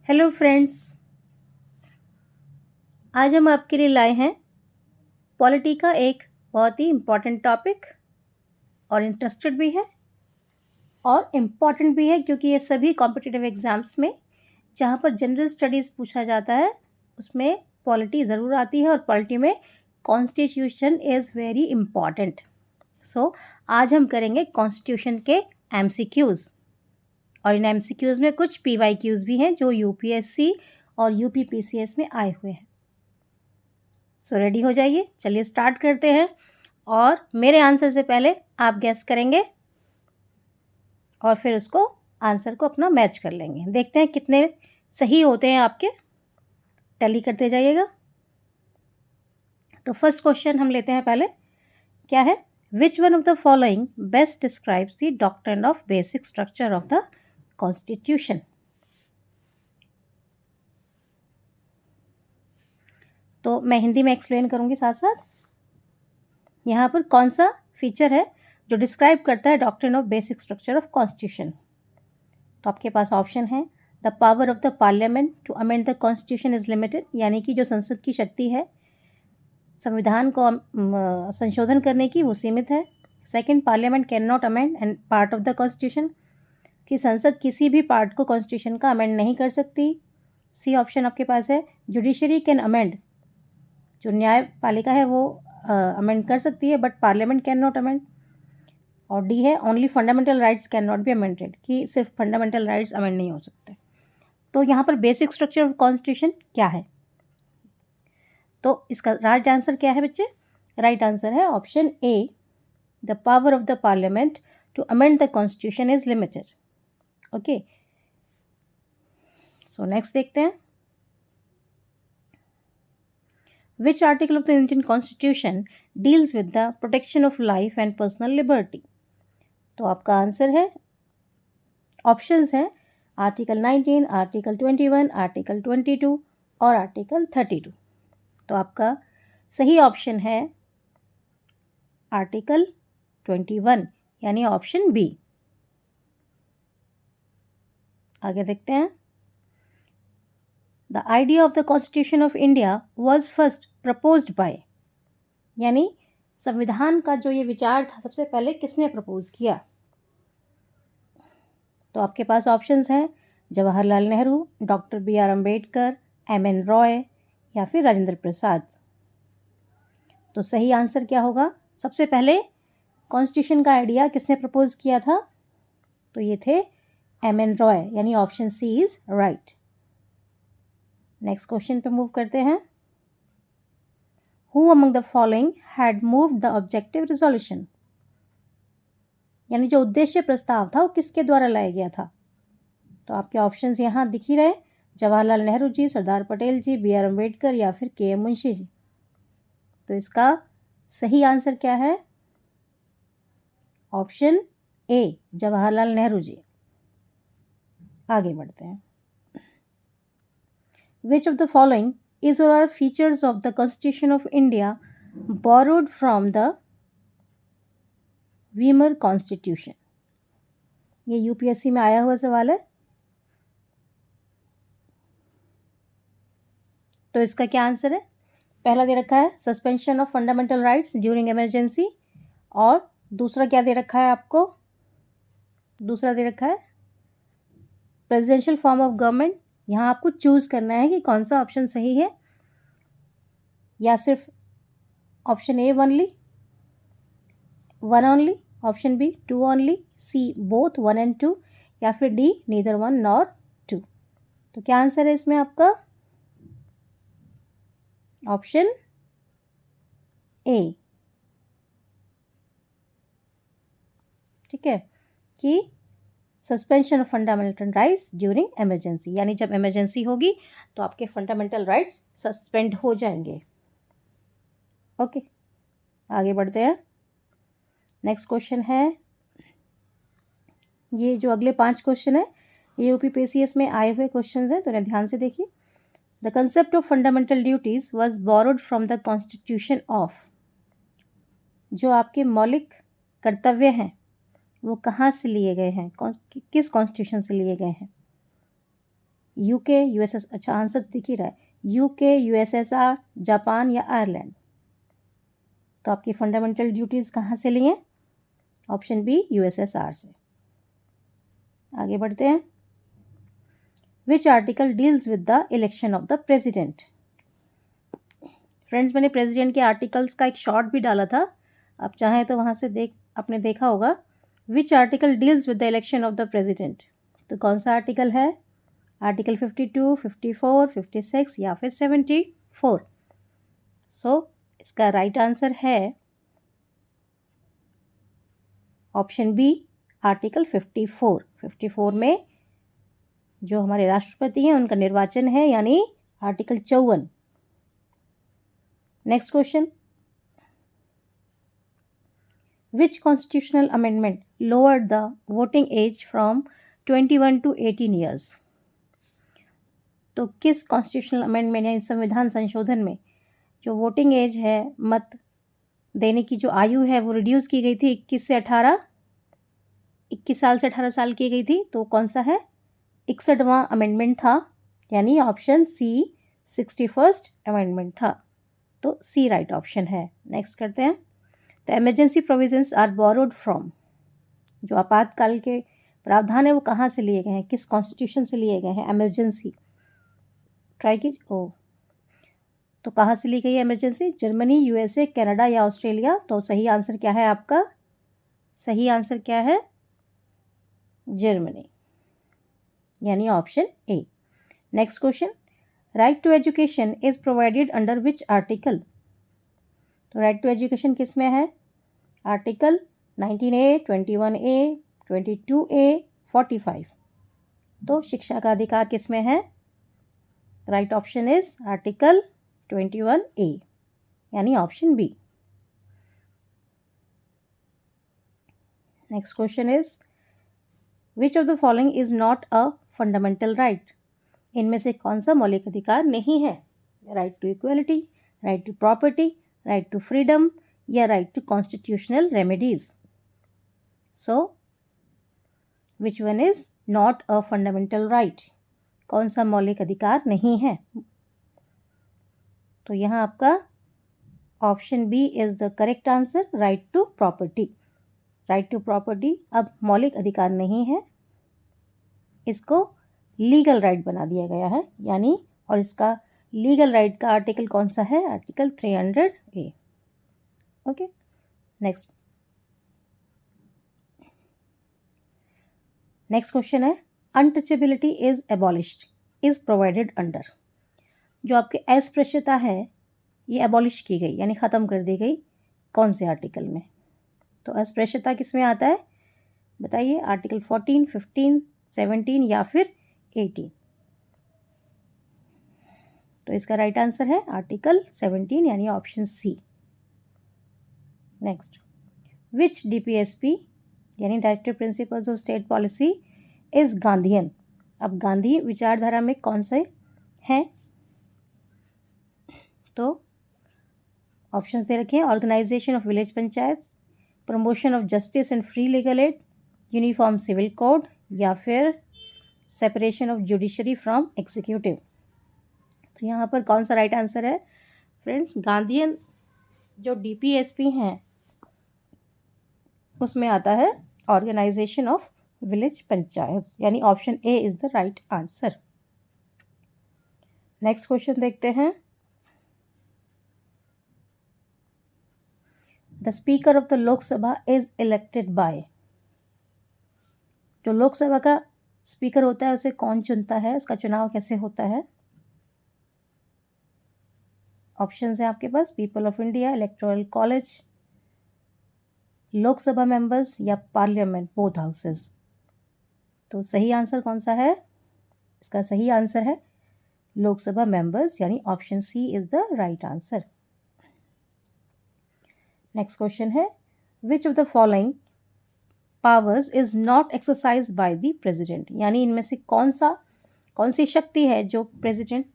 Hello friends, आज हम आपके लिए लाए हैं पॉलिटी का एक बहुत ही इम्पॉर्टेंट टॉपिक और इंटरेस्टेड भी है और इम्पॉर्टेंट भी है क्योंकि ये सभी कॉम्पिटिटिव एग्ज़ाम्स में जहाँ पर जनरल स्टडीज़ पूछा जाता है उसमें पॉलिटी ज़रूर आती है और पॉलिटी में कॉन्स्टिट्यूशन इज़ वेरी इम्पॉर्टेंट। सो आज हम करेंगे कॉन्स्टिट्यूशन के एमसीक्यूज़ और इन एमसीक्यूज़ में कुछ पीवाईक्यूज़ भी हैं जो यूपीएससी और यूपीपीसीएस में आए हुए हैं। सो रेडी हो जाइए, चलिए स्टार्ट करते हैं और मेरे आंसर से पहले आप गैस करेंगे और फिर उसको आंसर को अपना मैच कर लेंगे। देखते हैं कितने सही होते हैं आपके, टैली करते जाइएगा। तो फर्स्ट क्वेश्चन हम लेते हैं पहले, क्या है? Which one of the following best describes the doctrine of basic structure of the constitution. तो मैं हिंदी में एक्सप्लेन करूंगी साथ साथ। यहाँ पर कौन सा फीचर है जो डिस्क्राइब करता है doctrine of basic structure of constitution. तो आपके पास ऑप्शन है, the power of the parliament to amend the constitution is limited, यानी कि जो संसद की शक्ति है संविधान को संशोधन करने की वो सीमित है। Second, parliament can not amend and part of the constitution, कि संसद किसी भी पार्ट को कॉन्स्टिट्यूशन का अमेंड नहीं कर सकती। सी ऑप्शन आपके पास है, जुडिशरी कैन अमेंड, जो न्यायपालिका है वो अमेंड कर सकती है but parliament can not amend. और डी है, only fundamental rights can not be amended, कि सिर्फ फंडामेंटल राइट्स अमेंड नहीं हो सकते। तो यहाँ पर बेसिक स्ट्रक्चर ऑफ कॉन्स्टिट्यूशन क्या है? तो इसका राइट आंसर क्या है बच्चे? राइट आंसर है option A, the power of the parliament to amend the constitution is limited. Okay, so next देखते हैं, which article of the Indian constitution deals with the protection of life and personal liberty. तो आपका answer है, options हैं article 19, article 21, article 22 और article 32। तो आपका सही ऑप्शन है आर्टिकल 21, यानी ऑप्शन बी। आगे देखते हैं, the idea of the constitution of India was first proposed by, यानी संविधान का जो ये विचार था सबसे पहले किसने प्रपोज किया? तो आपके पास ऑप्शंस हैं, Jawaharlal Nehru, doctor B R Ambedkar, M N Roy या फिर राजेंद्र प्रसाद। तो सही आंसर क्या होगा? सबसे पहले कॉन्स्टिट्यूशन का आइडिया किसने प्रपोज किया था? तो ये थे एम एन रॉय, यानी option C is right. Next question पे मूव करते हैं, who among the following had moved the objective resolution, यानी जो उद्देश्य प्रस्ताव था वो किसके द्वारा लाया गया था? तो आपके ऑप्शंस यहाँ दिख ही रहे, जवाहरलाल नेहरू जी, सरदार पटेल जी, बी आर अम्बेडकर या फिर के एम मुंशी जी। तो इसका सही आंसर क्या है? Option A, Jawaharlal Nehru ji. आगे बढ़ते हैं, which of the following is और are features of the constitution of India borrowed from the Weimar constitution. ये यूपीएससी में आया हुआ सवाल है। तो इसका क्या आंसर है? पहला दे रखा है suspension of fundamental rights during emergency, और दूसरा क्या दे रखा है आपको? दूसरा दे रखा है प्रेसिडेंशियल फॉर्म ऑफ गवर्नमेंट। यहाँ आपको चूज करना है कि कौन सा ऑप्शन सही है, या सिर्फ option A one only, option B 2 only, C both 1 and 2 या फिर डी नीदर 1 nor 2। तो क्या आंसर है इसमें आपका? Option A. ठीक है, कि suspension of fundamental rights during emergency, यानी जब इमरजेंसी होगी तो आपके फंडामेंटल राइट्स सस्पेंड हो जाएंगे। ओके, आगे बढ़ते हैं, नेक्स्ट क्वेश्चन है, ये जो अगले 5 क्वेश्चन है ये यूपीपीसीएस में आए हुए क्वेश्चंस हैं, तो इन्हें ध्यान से देखिए। The concept of fundamental duties was borrowed from the constitution of, जो आपके मौलिक कर्तव्य हैं वो कहाँ से लिए गए हैं, किस कॉन्स्टिट्यूशन से लिए गए हैं? यूके, यूएसएस, अच्छा आंसर तो दिख ही रहा है, यूके, यूएसएसआर, जापान या आयरलैंड। तो आपकी फंडामेंटल ड्यूटीज़ कहाँ से लिए? ऑप्शन बी यूएसएसआर से। आगे बढ़ते हैं। Which article deals with the election of the president? Friends, मैंने प्रेसिडेंट के आर्टिकल्स का एक शॉर्ट भी डाला था, आप चाहें तो वहाँ से आपने देखा होगा। विच article deals with the election of the president? तो कौन सा आर्टिकल है? आर्टिकल 52, 54, 56 या फिर 74? सो इसका राइट आंसर है ऑप्शन बी आर्टिकल 54। 54 में जो हमारे राष्ट्रपति हैं उनका निर्वाचन है, यानी article 54। Next question, which constitutional amendment lowered the voting age from 21 to 18 years? तो किस कॉन्स्टिट्यूशनल अमेंडमेंट यानी संविधान संशोधन में जो वोटिंग एज है, मत देने की जो आयु है, वो रिड्यूस की गई थी 21 से 18, 21 साल से 18 साल की गई थी। तो कौन सा है? 61वां अमेंडमेंट था, यानी ऑप्शन सी 61st अमेंडमेंट था। तो सी राइट ऑप्शन है। नेक्स्ट करते हैं। The emergency provisions are borrowed from, जो आपातकाल के प्रावधान है वो कहाँ से लिए गए हैं, किस कॉन्स्टिट्यूशन से लिए गए हैं? इमरजेंसी ट्राई कीजिए। ओ, तो कहाँ से ली गई है इमरजेंसी? जर्मनी, यूएसए, कनाडा या ऑस्ट्रेलिया? तो सही आंसर क्या है आपका? सही आंसर क्या है? जर्मनी, यानी option A. Next question, right to education is provided under which article? तो राइट टू एजुकेशन किस में है? Article 19A, 21A, 22A, 45। तो शिक्षा का अधिकार किस में है? Right option is article 21A, यानी option B. Next question is which of the following is not a fundamental right? इनमें से कौन सा मौलिक अधिकार नहीं है? Right to equality, right to property, right to freedom या right to constitutional remedies? So which one is not a fundamental right? कौन सा मौलिक अधिकार नहीं है? तो यहाँ आपका option B is the correct answer, right to property. Right to property अब मौलिक अधिकार नहीं है, इसको लीगल राइट बना दिया गया है, यानी और इसका लीगल राइट का आर्टिकल कौन सा है? Article 300A। Okay, next question है, untouchability is abolished is provided under? जो आपकी अस्पृश्यता है ये एबॉलिश की गई, यानी ख़त्म कर दी गई, कौन से आर्टिकल में? तो अस्पृश्यता किस में आता है बताइए? आर्टिकल 14, 15, 17 या फिर 18? तो इसका राइट आंसर है आर्टिकल 17, यानी ऑप्शन सी। नेक्स्ट, विच DPSP यानी directive principles of state policy is Gandhian? अब गांधी विचारधारा में कौन से हैं? तो ऑप्शंस दे रखे हैं, organisation of village panchayat, promotion of justice and free legal aid, uniform civil code या फिर separation of judiciary from executive? तो यहाँ पर कौन सा राइट आंसर है फ्रेंड्स? गांधीयन जो DPSP हैं उसमें आता है ऑर्गेनाइजेशन ऑफ विलेज पंचायत, यानी option A is the right answer. Next question देखते हैं, the speaker of the Lok Sabha is elected by? जो लोकसभा का स्पीकर होता है उसे कौन चुनता है, उसका चुनाव कैसे होता है? ऑप्शंस हैं आपके पास, people of India, electoral college, Lok Sabha members या पार्लियामेंट, बोथ हाउसेस? तो सही आंसर कौन सा है? इसका सही आंसर है लोकसभा मेंबर्स, यानी option C is the right answer. Next question है, which of the following powers is not exercise by the president? यानी इनमें से कौन सी शक्ति है जो प्रेसिडेंट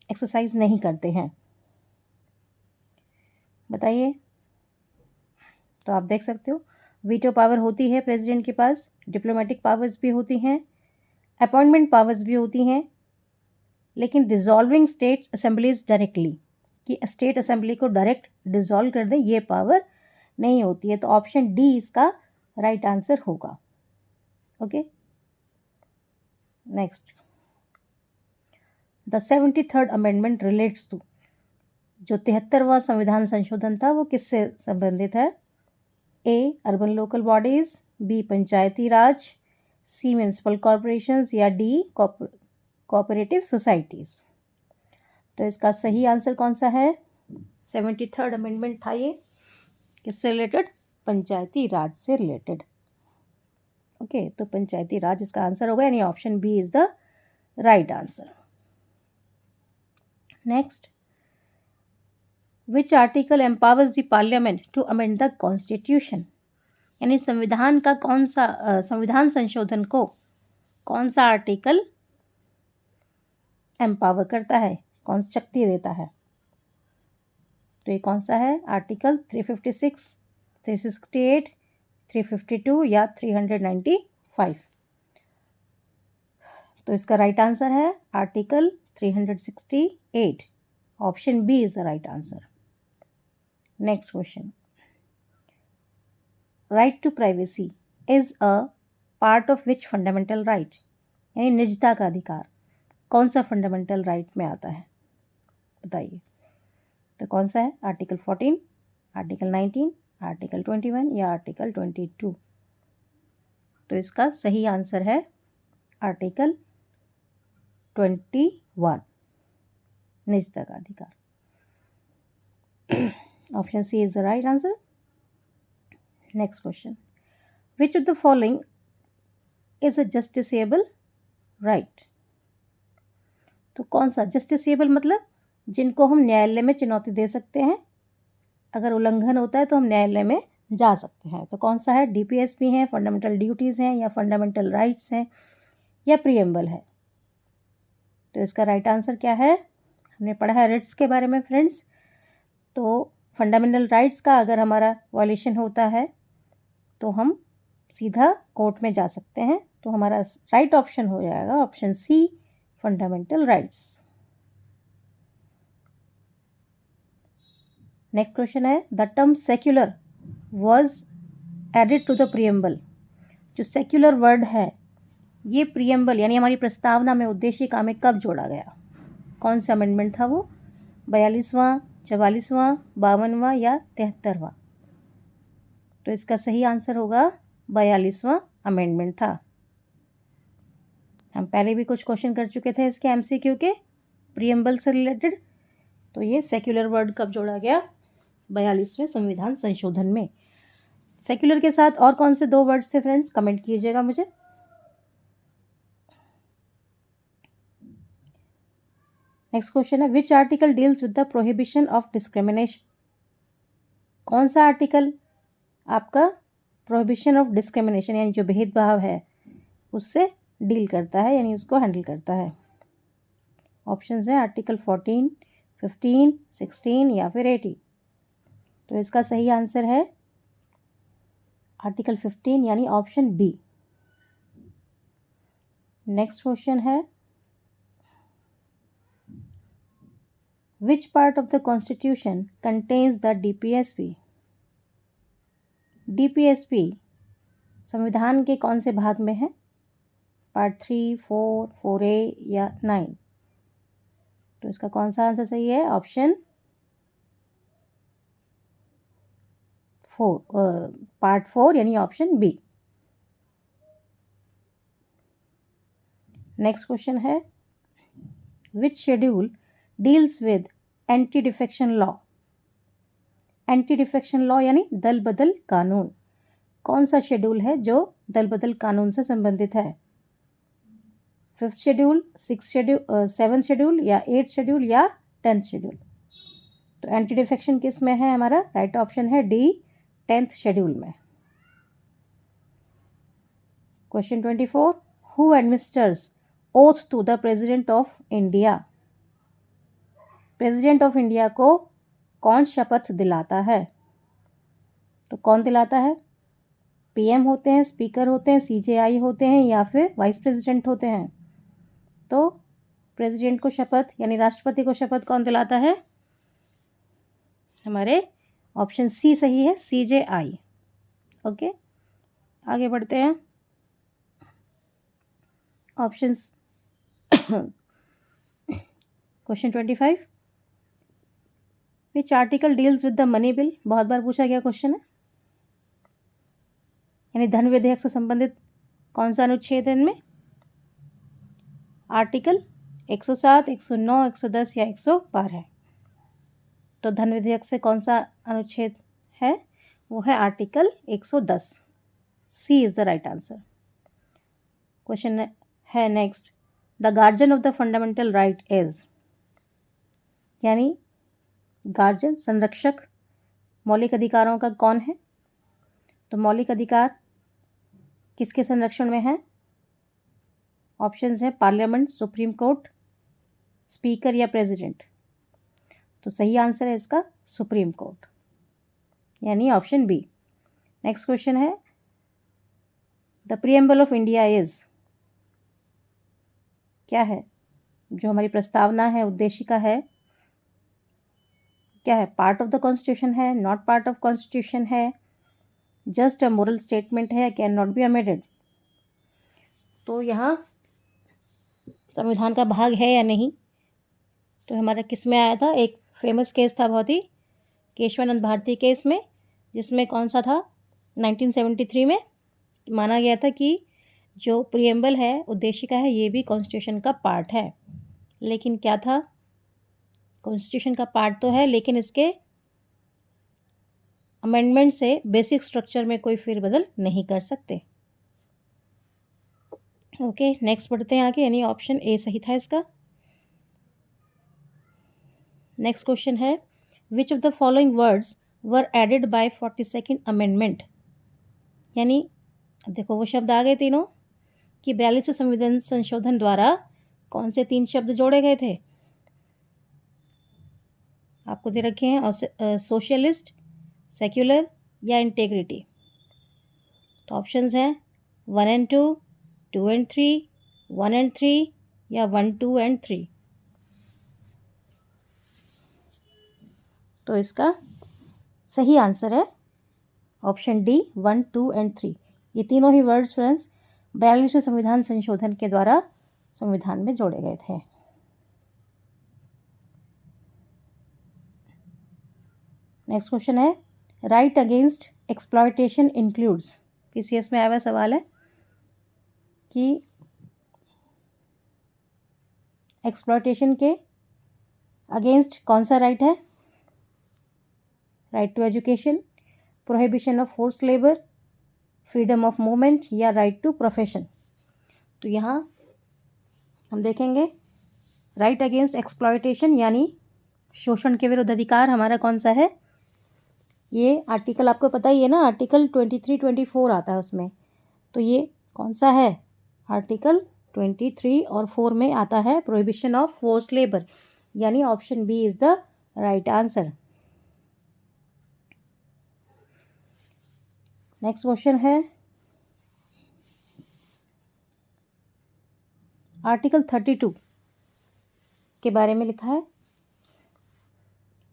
एक्सरसाइज नहीं करते हैं? बताइए। तो आप देख सकते हो वीटो पावर होती है प्रेसिडेंट के पास, डिप्लोमेटिक पावर्स भी होती हैं, अपॉइंटमेंट पावर्स भी होती हैं, लेकिन डिसॉल्विंग स्टेट असेंबलीज डायरेक्टली, कि स्टेट असेंबली को डायरेक्ट डिसॉल्व कर दें, ये पावर नहीं होती है। तो ऑप्शन डी इसका राइट आंसर होगा। Okay, next, the 73rd amendment relates to, जो 73वां संविधान संशोधन था वो किससे संबंधित है? A urban local bodies, B panchayati raj, C municipal corporations या डी कोऑपरेटिव सोसाइटीज। तो इसका सही आंसर कौन सा है? 73rd अमेंडमेंट था ये, किससे रिलेटेड? पंचायती राज से रिलेटेड। ओके, तो पंचायती राज इसका आंसर होगा, यानी option B is the right answer. Next, which article empowers the parliament to amend the constitution, यानी संविधान का कौन सा संविधान संशोधन को कौन सा आर्टिकल एम्पावर करता है, कौन सी शक्ति देता है? तो ये कौन सा है? आर्टिकल 356, 368, 352 या 395। तो इसका राइट आंसर है article 368। Option B is the right answer. Next question, right to privacy is a part of which fundamental right, यानी निजता का अधिकार कौन सा फंडामेंटल राइट में आता है? बताइए, तो कौन सा है? आर्टिकल 14, आर्टिकल 19, आर्टिकल 21 या आर्टिकल 22? तो इसका सही आंसर है आर्टिकल 21, निजता का अधिकार। Option C is the right answer. Next question, which of the following is a justiciable right? तो कौन सा जस्टिसेबल, मतलब जिनको हम न्यायालय में चुनौती दे सकते हैं, अगर उल्लंघन होता है तो हम न्यायालय में जा सकते हैं। तो कौन सा है? डीपीएसपी है, फंडामेंटल ड्यूटीज़ हैं, या फंडामेंटल राइट्स हैं, या प्रीएम्बल है? तो इसका राइट आंसर क्या है? हमने पढ़ा है रिट्स के बारे में फ्रेंड्स। तो फंडामेंटल राइट्स का अगर हमारा वायलेशन होता है तो हम सीधा कोर्ट में जा सकते हैं। तो हमारा राइट ऑप्शन हो जाएगा option C, fundamental rights. Next question है, the term secular was added to the preamble. जो सेक्युलर वर्ड है ये प्रीएम्बल यानी हमारी प्रस्तावना में, उद्देशिका में कब जोड़ा गया? कौन सा अमेंडमेंट था वो? 42वां, 44वां, 52वां या 73वां? तो इसका सही आंसर होगा 42वां अमेंडमेंट था। हम पहले भी कुछ क्वेश्चन कर चुके थे इसके एमसीक्यू के प्रीएम्बल से रिलेटेड। तो ये सेक्युलर वर्ड कब जोड़ा गया? 42वें संविधान संशोधन में। सेक्युलर के साथ और कौन से दो वर्ड्स थे फ्रेंड्स? कमेंट कीजिएगा मुझे। नेक्स्ट क्वेश्चन है, which article deals with the prohibition of discrimination? कौन सा आर्टिकल आपका प्रोहिबिशन ऑफ डिस्क्रिमिनेशन यानी जो भेदभाव है उससे डील करता है, यानी उसको हैंडल करता है? ऑप्शंस हैं आर्टिकल 14, 15, 16 या फिर 18। तो इसका सही आंसर है आर्टिकल 15 यानी ऑप्शन बी। नेक्स्ट क्वेश्चन है, which part of the constitution contains the DPSP? DPSP संविधान के कौन से भाग में है? पार्ट 3, 4, 4A या 9? तो इसका कौन सा आंसर सही है? ऑप्शन 4, पार्ट 4 यानी ऑप्शन बी। नेक्स्ट क्वेश्चन है, which schedule deals with anti defection law? Anti defection law यानी दल बदल कानून। कौन सा शेड्यूल है जो दल बदल कानून से संबंधित है? 5th schedule, 6th schedule, 7th schedule या 8th शेड्यूल या 10th शेड्यूल? तो एंटी डिफेक्शन किस में है? हमारा राइट ऑप्शन है डी, 10th शेड्यूल में। Question 24, who administers oath to the president of India? President of India को कौन शपथ दिलाता है? तो कौन दिलाता है? पीएम होते हैं, स्पीकर होते हैं, सीजेआई होते हैं या फिर वाइस प्रेसिडेंट होते हैं? तो प्रेसिडेंट को शपथ यानी राष्ट्रपति को शपथ कौन दिलाता है? हमारे ऑप्शन सी सही है, सीजेआई। ओके, आगे बढ़ते हैं। Options question 25, which article deals with the money bill? बहुत बार पूछा गया क्वेश्चन है, यानी धन विधेयक से संबंधित कौन सा अनुच्छेद है इनमें? आर्टिकल 107, 109, 110 या 112? तो धन विधेयक से कौन सा अनुच्छेद है? वो है article 110। C is the right answer. Question है next, the guardian of the fundamental right is? यानी गार्जियन, संरक्षक मौलिक अधिकारों का कौन है? तो मौलिक अधिकार किसके संरक्षण में है? ऑप्शंस हैं पार्लियामेंट, सुप्रीम कोर्ट, स्पीकर या प्रेसिडेंट। तो सही आंसर है इसका सुप्रीम कोर्ट, यानी ऑप्शन बी। नेक्स्ट क्वेश्चन है, the preamble of India is? क्या है? जो हमारी प्रस्तावना है, उद्देशिका है, क्या है? पार्ट ऑफ द कॉन्स्टिट्यूशन है, नॉट पार्ट ऑफ कॉन्स्टिट्यूशन है, जस्ट अ मोरल स्टेटमेंट है, कैन नॉट बी अमेंडेड? तो यहाँ संविधान का भाग है या नहीं? तो हमारा किस में आया था? एक फेमस केस था बहुत ही, केशवानंद भारती केस में, जिसमें कौन सा था? 1973 में माना गया था कि जो प्रीएम्बल है, उद्देशिका है, ये भी कॉन्स्टिट्यूशन का पार्ट है। लेकिन क्या था? कॉन्स्टिट्यूशन का पार्ट तो है, लेकिन इसके अमेंडमेंट से बेसिक स्ट्रक्चर में कोई फेरबदल नहीं कर सकते। ओके, नेक्स्ट बढ़ते हैं आगे, यानी ऑप्शन ए सही था इसका। नेक्स्ट क्वेश्चन है, which of the following words were added by 42nd amendment? यानी देखो वो शब्द आ गए तीनों कि 42वें संविधान संशोधन द्वारा कौन से 3 शब्द जोड़े गए थे? आपको दे रखे हैं, और सोशलिस्ट, सेक्युलर या इंटेग्रिटी। तो ऑप्शंस हैं 1 and 2, 2 and 3, 1 and 3 या 1, 2 and 3। तो इसका सही आंसर है ऑप्शन डी, 1, 2 and 3। ये तीनों ही वर्ड्स फ्रेंड्स 42वें संविधान संशोधन के द्वारा संविधान में जोड़े गए थे। नेक्स्ट क्वेश्चन है, right against exploitation includes? PCS में आया हुआ सवाल है कि एक्सप्लॉयटेशन के अगेंस्ट कौन सा राइट है? Right to education, prohibition of force labour, freedom of movement या राइट टू प्रोफेशन? तो यहाँ हम देखेंगे राइट अगेंस्ट एक्सप्लॉयटेशन यानी शोषण के विरुद्ध अधिकार हमारा कौन सा है? ये आर्टिकल आपको पता ही है ना, आर्टिकल 23, 24 आता है उसमें। तो ये कौन सा है? आर्टिकल 23 और 4 में आता है प्रोहिबिशन ऑफ फोर्स लेबर, यानी option B is the right answer. Next question है, आर्टिकल 32 के बारे में लिखा है,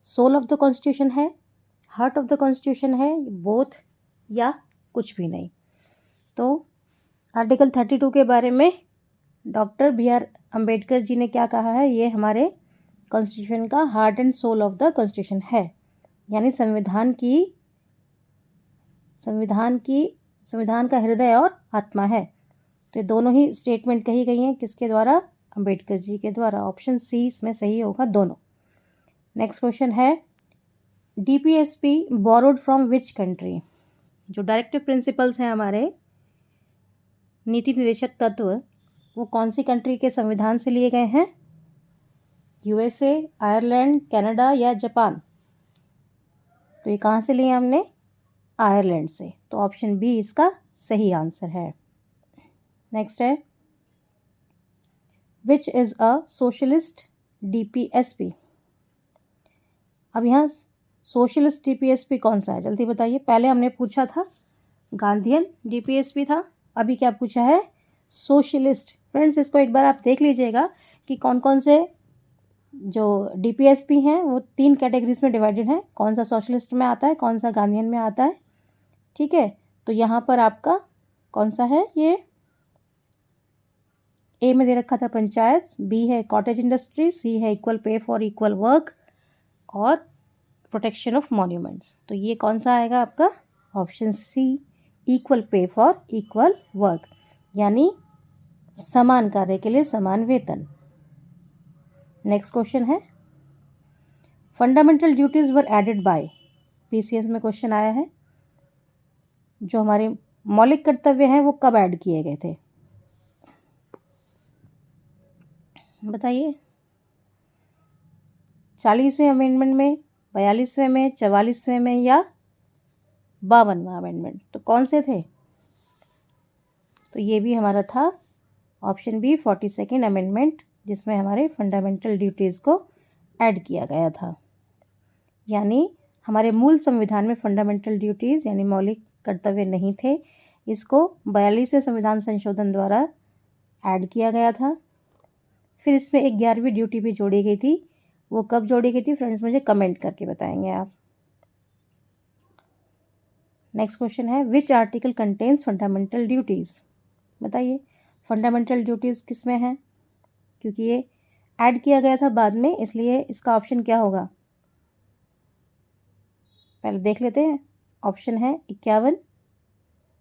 सोल ऑफ द कॉन्स्टिट्यूशन है, हार्ट ऑफ द कॉन्स्टिट्यूशन है, बोथ या कुछ भी नहीं? तो आर्टिकल 32 के बारे में डॉक्टर BR अम्बेडकर जी ने क्या कहा है? ये हमारे कॉन्स्टिट्यूशन का heart and soul of the constitution है, यानी संविधान का हृदय और आत्मा है। तो ये दोनों ही स्टेटमेंट कही गई हैं किसके द्वारा? अम्बेडकर जी के द्वारा। ऑप्शन सी इसमें सही होगा, दोनों। नेक्स्ट क्वेश्चन है, DPSP borrowed from which country? जो डायरेक्टिव प्रिंसिपल्स हैं हमारे नीति निर्देशक तत्व, वो कौन सी कंट्री के संविधान से लिए गए हैं? USA, आयरलैंड, कनाडा या जापान? तो ये कहाँ से लिए हमने? आयरलैंड से। तो ऑप्शन बी इसका सही आंसर है। नेक्स्ट है, which is a socialist DPSP? अब यहाँ सोशलिस्ट DPSP कौन सा है? जल्दी बताइए। पहले हमने पूछा था गांधीयन डीपीएसपी था। अभी क्या पूछा है, सोशलिस्ट। फ्रेंड्स इसको एक बार आप देख लीजिएगा कि कौन कौन से जो डीपीएसपी हैं वो 3 कैटेगरीज में डिवाइडेड हैं, कौन सा सोशलिस्ट में आता है, कौन सा गांधीयन में आता है। ठीक है, तो यहाँ पर आपका कौन सा है, ये ए में दे रखा था पंचायत, बी है कॉटेज इंडस्ट्री, सी है equal pay for equal work और प्रोटेक्शन ऑफ मॉन्यूमेंट्स। तो ये कौन सा आएगा आपका, option C, equal pay for equal work, यानी समान कार्य के लिए समान वेतन। नेक्स्ट क्वेश्चन है, fundamental duties were added by, PCS में क्वेश्चन आया है, जो हमारे मौलिक कर्तव्य हैं वो कब ऐड किए गए थे, बताइए। 40वें अमेंडमेंट में, 42वें में, 44वें में या 52वां अमेंडमेंट, तो कौन से थे, तो ये भी हमारा था ऑप्शन बी 42nd अमेंडमेंट, जिसमें हमारे फंडामेंटल ड्यूटीज़ को ऐड किया गया था। यानी हमारे मूल संविधान में फंडामेंटल ड्यूटीज़ यानी मौलिक कर्तव्य नहीं थे, इसको 42वें संविधान संशोधन द्वारा ऐड किया गया था। फिर इसमें एक 11वीं ड्यूटी भी जोड़ी गई थी, वो कब जोड़ी गई थी फ्रेंड्स, मुझे कमेंट करके बताएंगे आप। नेक्स्ट क्वेश्चन है, which article contains fundamental duties, बताइए फंडामेंटल ड्यूटीज़ किस में है, क्योंकि ये ऐड किया गया था बाद में, इसलिए इसका ऑप्शन क्या होगा, पहले देख लेते हैं। ऑप्शन है 51,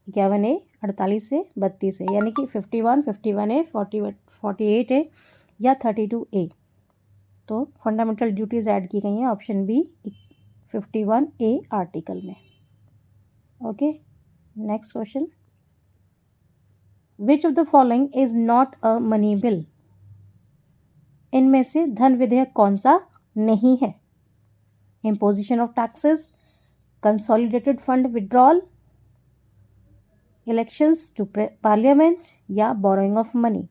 51A, 48 से 32 है, यानी कि 51, 51A, 48A या 32A। तो फंडामेंटल ड्यूटीज़ ऐड की गई हैं ऑप्शन बी 51A आर्टिकल में। Okay, next question, which of the following is not a money bill, इनमें से धन विधेयक कौन सा नहीं है, imposition of taxes, consolidated fund withdrawal, elections to parliament या borrowing of money.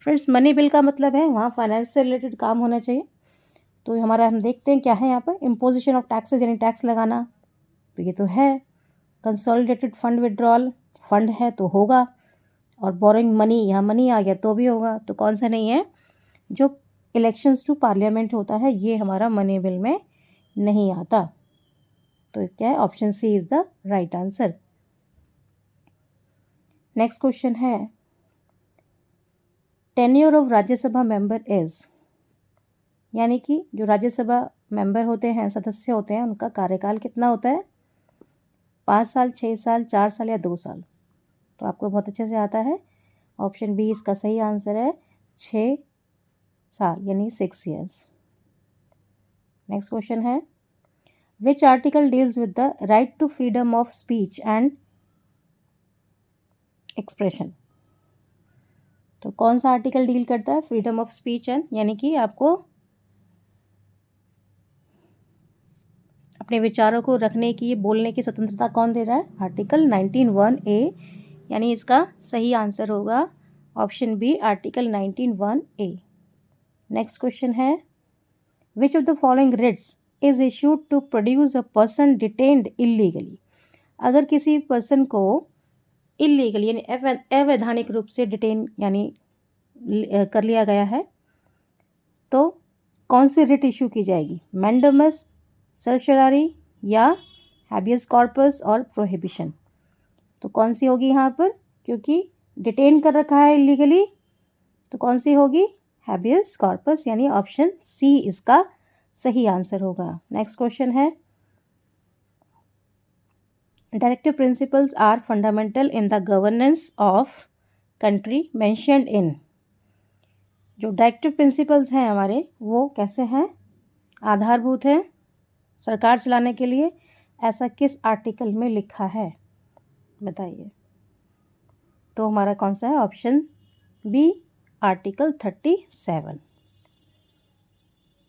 Friends money bill का मतलब है वहाँ फाइनेंस से रिलेटेड काम होना चाहिए, तो हमारा हम देखते हैं क्या है यहाँ पर, इम्पोजिशन ऑफ टैक्सेस यानी टैक्स लगाना, तो ये तो है, कंसोलिडेटेड फंड विड्रॉल, फंड है तो होगा, और बोरोइंग मनी, यहाँ मनी आ गया तो भी होगा, तो कौन सा नहीं है, जो इलेक्शंस टू पार्लियामेंट होता है ये हमारा मनी बिल में नहीं आता, तो क्या है, option C is the right answer. Next question है, tenure of Rajya Sabha member is, यानी कि जो राज्यसभा मेंबर होते हैं, सदस्य होते हैं, उनका कार्यकाल कितना होता है, 5 साल, 6 साल, 4 साल या 2 साल, तो आपको बहुत अच्छे से आता है, ऑप्शन बी इसका सही आंसर है 6 साल यानी 6 ईयर्स। नेक्स्ट क्वेश्चन है, which article deals with the right to freedom of speech and expression, तो कौन सा आर्टिकल डील करता है फ्रीडम ऑफ स्पीच एंड, यानी कि आपको अपने विचारों को रखने की, बोलने की स्वतंत्रता कौन दे रहा है, आर्टिकल 19(1)A, यानी इसका सही आंसर होगा option B article 19(1)A। Next question है, which of the following writs is issued to produce a person detained illegally, अगर किसी पर्सन को इलीगली यानी अवैधानिक रूप से डिटेन यानी कर लिया गया है, तो कौन सी रिट इशू की जाएगी, मैंडेमस, सर्चरारी या हैबियस कॉर्पस और प्रोहिबिशन, तो कौन सी होगी यहाँ पर, क्योंकि डिटेन कर रखा है इलीगली, तो कौन सी होगी, हैबियस कॉर्पस, यानी ऑप्शन सी इसका सही आंसर होगा। नेक्स्ट क्वेश्चन है, directive principles are fundamental in the governance of country mentioned in, जो डायरेक्टिव प्रिंसिपल्स हैं हमारे वो कैसे हैं, आधारभूत हैं सरकार चलाने के लिए, ऐसा किस आर्टिकल में लिखा है, बताइए। तो हमारा कौन सा है, ऑप्शन बी आर्टिकल 37।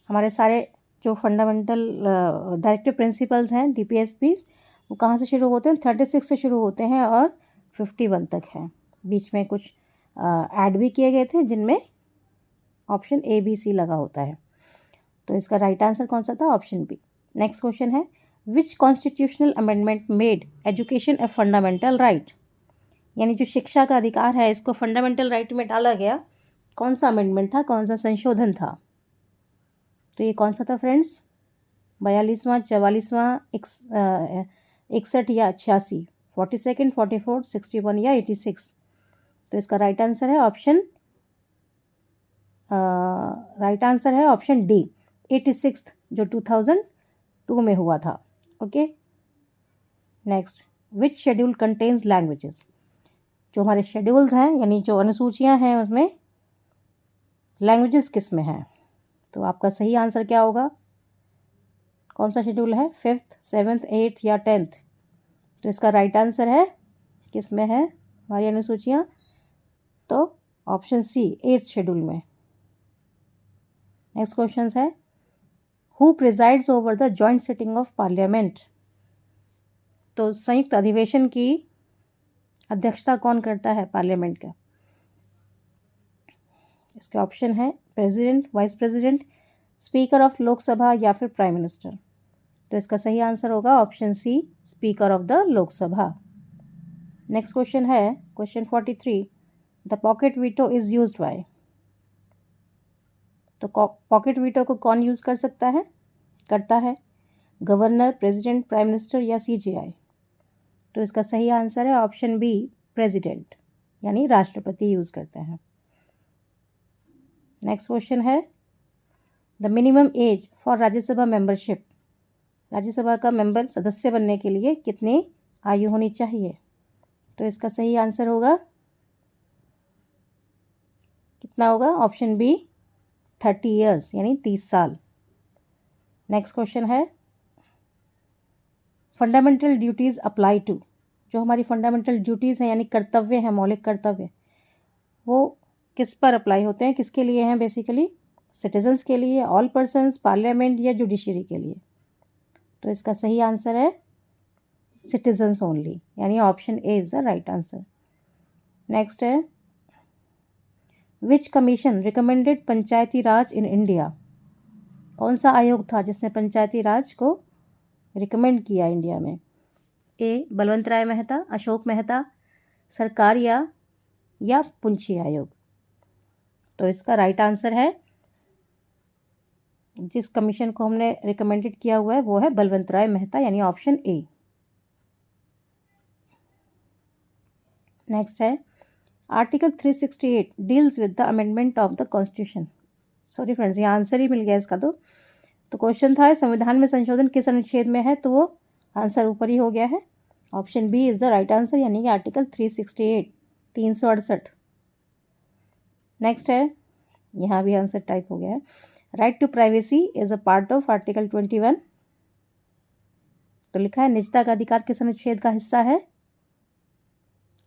हमारे सारे जो फंडामेंटल डायरेक्टिव प्रिंसिपल्स हैं डीपीएसपीज, वो कहाँ से शुरू होते हैं, 36 से शुरू होते हैं और 51 तक हैं, बीच में कुछ ऐड भी किए गए थे जिनमें ऑप्शन ए बी सी लगा होता है, तो इसका राइट आंसर कौन सा था, ऑप्शन बी। नेक्स्ट क्वेश्चन है, which constitutional amendment made education a fundamental right, यानी जो शिक्षा का अधिकार है इसको फंडामेंटल राइट में डाला गया, कौन सा अमेंडमेंट था, कौन सा संशोधन था? तो ये कौन सा था फ्रेंड्स? 42वां, 44वां, 61 या 86, 42nd, 44, 61 या 86? तो इसका राइट आंसर है ऑप्शन डी, 86 जो 2002 में हुआ था। ओके, नेक्स्ट, विच शेड्यूल कंटेन्स लैंग्वेजेस? जो हमारे शेड्यूल्स हैं यानी जो अनुसूचियां हैं उसमें लैंग्वेजेस किस में हैं? तो आपका सही आंसर क्या होगा? कौन सा शेड्यूल है? 5th, 7th, 8th या 10th? तो इसका राइट आंसर है, किस में है हमारी अनुसूचियां? तो ऑप्शन सी, 8th शेड्यूल में। नेक्स्ट क्वेश्चन है, who presides over the joint sitting of parliament? तो संयुक्त अधिवेशन की अध्यक्षता कौन करता है पार्लियामेंट का? इसके ऑप्शन है president, vice president, speaker of Lok Sabha या फिर प्राइम मिनिस्टर। तो इसका सही आंसर होगा option C, speaker of the Lok Sabha. Next question है question 43, the pocket veto is used by? तो पॉकेट वीटो को कौन यूज करता है? गवर्नर, प्रेसिडेंट, प्राइम मिनिस्टर या सीजीआई? तो इसका सही आंसर है ऑप्शन बी, प्रेसिडेंट, यानी राष्ट्रपति यूज करते हैं। नेक्स्ट क्वेश्चन है, the minimum age for Rajya Sabha membership? Rajya Sabha का मेंबर सदस्य बनने के लिए कितनी आयु होनी चाहिए? तो इसका सही आंसर होगा, कितना होगा? ऑप्शन बी, 30 ईयर्स, यानी 30 साल। नेक्स्ट क्वेश्चन है, फंडामेंटल ड्यूटीज़ अप्लाई टू? जो हमारी फंडामेंटल ड्यूटीज़ हैं यानी कर्तव्य हैं, मौलिक कर्तव्य, वो किस पर अप्लाई होते हैं, किसके लिए हैं? बेसिकली सिटीजन्स के लिए, ऑल पर्सन्स, पार्लियामेंट या जुडिशरी के लिए? तो इसका सही आंसर है सिटीजन्स ओनली, यानी option A is the right answer. Next है, which commission recommended Panchayati Raj in India? कौन सा आयोग था जिसने पंचायती राज को रिकमेंड किया इंडिया में? ए, बलवंत राय मेहता, अशोक मेहता, सरकारिया या पुंछी आयोग? तो इसका राइट आंसर है, जिस कमीशन को हमने रिकमेंडेड किया हुआ है वो है बलवंत राय मेहता, यानी ऑप्शन ए। नेक्स्ट है, article 368 deals with the amendment of the constitution? Sorry friends, ये आंसर ही मिल गया इसका। तो क्वेश्चन था संविधान में संशोधन किस अनुच्छेद में है? तो वो आंसर ऊपर ही हो गया है, option B is the right answer, यानी कि आर्टिकल 368, 368। नेक्स्ट है, यहाँ भी आंसर टाइप हो गया है, right to privacy is a part of article 21? तो लिखा है निजता का अधिकार किस अनुच्छेद का हिस्सा है?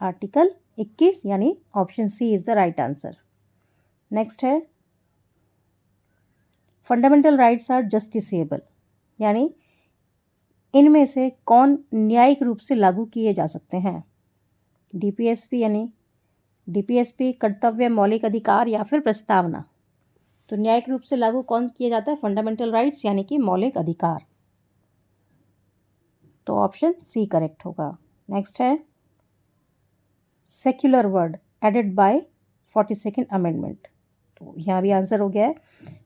आर्टिकल 21, यानी option C is the right answer. Next है, फंडामेंटल राइट्स आर जस्टिसेबल, यानी इनमें से कौन न्यायिक रूप से लागू किए जा सकते हैं? डीपीएसपी, यानी डीपीएसपी, कर्तव्य, मौलिक अधिकार या फिर प्रस्तावना? तो न्यायिक रूप से लागू कौन किया जाता है? फंडामेंटल राइट्स, यानी कि मौलिक अधिकार। तो ऑप्शन सी करेक्ट होगा। नेक्स्ट है, secular word added by 42nd amendment? तो यहाँ भी आंसर हो गया है,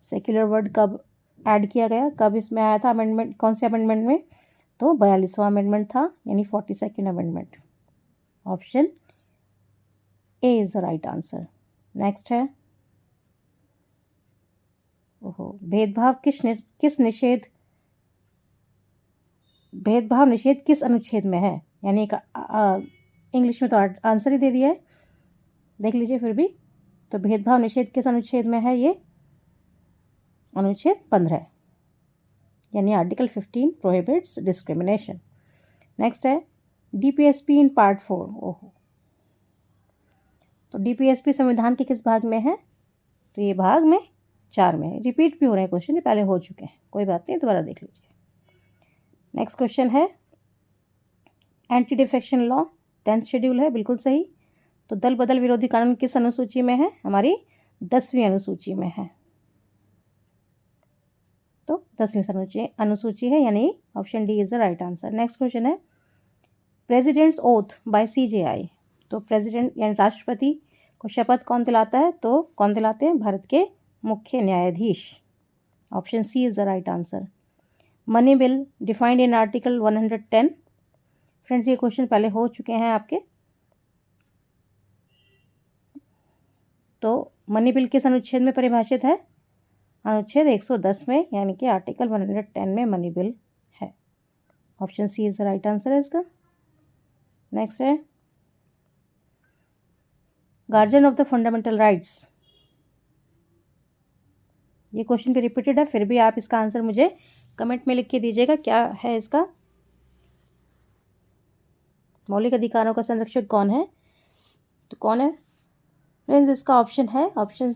सेक्युलर वर्ड कब ऐड किया गया, कब इसमें आया था अमेंडमेंट, कौन से अमेंडमेंट में? तो 42वां अमेंडमेंट था, यानी 42nd amendment. Option A is the right answer. Next है, भेदभाव निषेध किस अनुच्छेद में है? यानी इंग्लिश में तो आंसर ही दे दिया है, देख लीजिए फिर भी। तो भेदभाव निषेध किस अनुच्छेद में है? ये अनुच्छेद 15, यानी आर्टिकल 15 प्रोहिबिट्स डिस्क्रिमिनेशन। नेक्स्ट है, डीपीएसपी इन पार्ट 4? ओहो, तो डीपीएसपी संविधान के किस भाग में है? तो ये भाग में 4 में है। रिपीट भी हो रहे हैं क्वेश्चन, ये पहले हो चुके हैं, कोई बात नहीं, दोबारा देख लीजिए। नेक्स्ट क्वेश्चन है, anti defection law 10th schedule है, बिल्कुल सही। तो दल बदल विरोधी कानून किस अनुसूची में है? हमारी 10वीं अनुसूची में है। तो 10वीं अनुसूची है, यानी option D is the right answer. Next question है, प्रेसिडेंट्स ओथ बाय CJI। तो प्रेसिडेंट यानी राष्ट्रपति को शपथ कौन दिलाता है? तो कौन दिलाते हैं? भारत के मुख्य न्यायाधीश। Option C is the right answer. Money bill defined in article 110। Friends, ये क्वेश्चन पहले हो चुके हैं आपके। तो मनी बिल किस अनुच्छेद में परिभाषित है? अनुच्छेद 110 में, यानी कि आर्टिकल 110 में मनी बिल है। Option C is the right answer है इसका। नेक्स्ट है, guardian of the fundamental rights. ये क्वेश्चन भी रिपीटेड है, फिर भी आप इसका आंसर मुझे कमेंट में लिख के दीजिएगा, क्या है इसका। मौलिक अधिकारों का संरक्षक कौन है? तो कौन है फ्रेंड्स? इसका ऑप्शन है ऑप्शन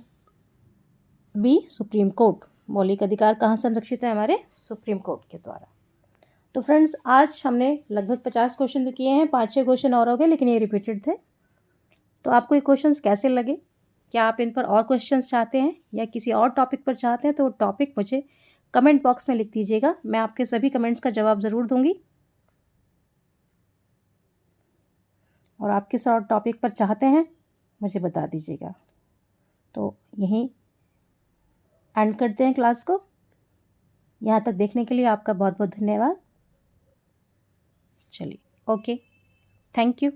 बी, सुप्रीम कोर्ट। मौलिक अधिकार कहाँ संरक्षित है? हमारे सुप्रीम कोर्ट के द्वारा। तो फ्रेंड्स, आज हमने लगभग 50 क्वेश्चन तो किए हैं, 5-6 क्वेश्चन और हो गए, लेकिन ये रिपीटेड थे। तो आपको ये क्वेश्चंस कैसे लगे? क्या आप इन पर और क्वेश्चंस चाहते हैं या किसी और टॉपिक पर चाहते हैं? तो टॉपिक मुझे कमेंट बॉक्स में लिख दीजिएगा, मैं आपके सभी कमेंट्स का जवाब ज़रूर दूंगी। और आप किस और टॉपिक पर चाहते हैं मुझे बता दीजिएगा। तो यहीं एंड करते हैं क्लास को। यहाँ तक देखने के लिए आपका बहुत बहुत धन्यवाद। चलिए, ओके, थैंक यू।